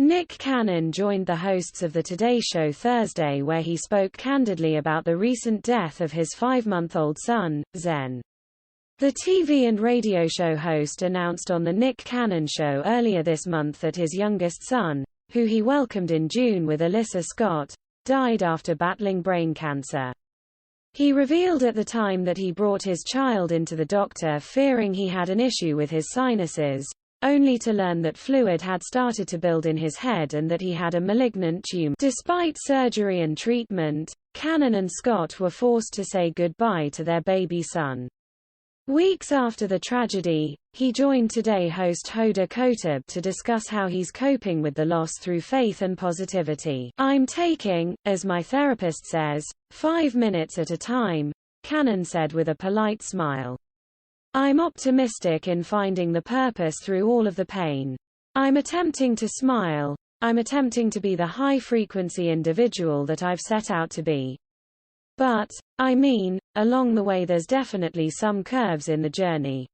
Nick Cannon joined the hosts of the Today Show Thursday, where he spoke candidly about the recent death of his 5-month-old son, Zen. The TV and radio show host announced on The Nick Cannon Show earlier this month that his youngest son, who he welcomed in June with Alyssa Scott, died after battling brain cancer. He revealed at the time that he brought his child into the doctor fearing he had an issue with his sinuses, only to learn that fluid had started to build in his head and that he had a malignant tumor. Despite surgery and treatment, Cannon and Scott were forced to say goodbye to their baby son. Weeks after the tragedy, he joined Today host Hoda Kotb to discuss how he's coping with the loss through faith and positivity. "I'm taking, as my therapist says, 5 minutes at a time," Cannon said with a polite smile. "I'm optimistic in finding the purpose through all of the pain. I'm attempting to smile. I'm attempting to be the high-frequency individual that I've set out to be. But, I mean, along the way there's definitely some curves in the journey.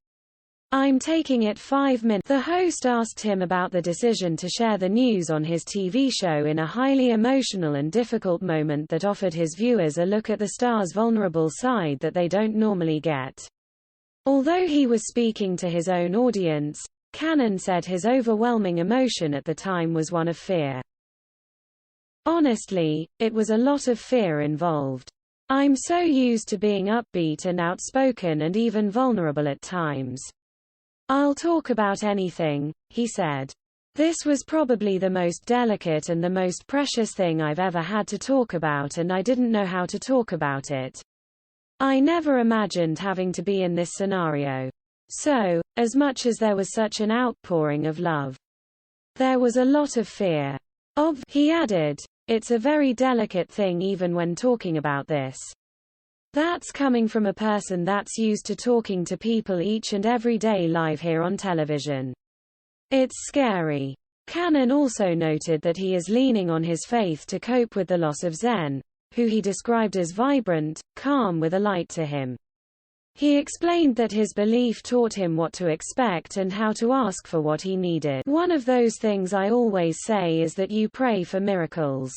I'm taking it 5 minutes." The host asked him about the decision to share the news on his TV show in a highly emotional and difficult moment that offered his viewers a look at the star's vulnerable side that they don't normally get. Although he was speaking to his own audience, Cannon said his overwhelming emotion at the time was one of fear. "Honestly, it was a lot of fear involved. I'm so used to being upbeat and outspoken and even vulnerable at times. I'll talk about anything," he said. "This was probably the most delicate and the most precious thing I've ever had to talk about, and I didn't know how to talk about it. I never imagined having to be in this scenario. So, as much as there was such an outpouring of love, there was a lot of fear." He added, "It's a very delicate thing even when talking about this. That's coming from a person that's used to talking to people each and every day live here on television. It's scary." Cannon also noted that he is leaning on his faith to cope with the loss of Zen, who he described as vibrant, calm with a light to him. He explained that his belief taught him what to expect and how to ask for what he needed. "One of those things I always say is that you pray for miracles.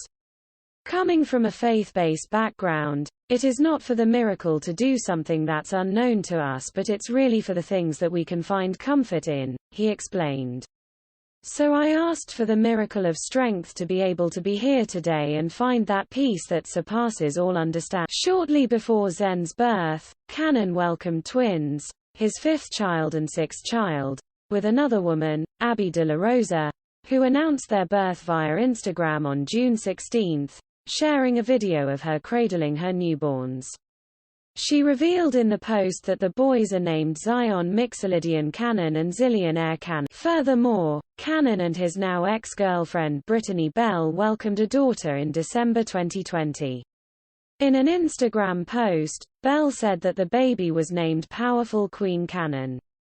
Coming from a faith-based background, it is not for the miracle to do something that's unknown to us, but it's really for the things that we can find comfort in," he explained. "So I asked for the miracle of strength to be able to be here today and find that peace that surpasses all understanding." Shortly before Zen's birth, Cannon welcomed twins, his 5th child and 6th child, with another woman, Abby De La Rosa, who announced their birth via Instagram on June 16, sharing a video of her cradling her newborns. She revealed in the post that the boys are named Zion Mixolydian Cannon and Zillion Air Cannon. Furthermore, Cannon and his now ex-girlfriend Brittany Bell welcomed a daughter in December 2020. In an Instagram post, Bell said that the baby was named Powerful Queen Cannon.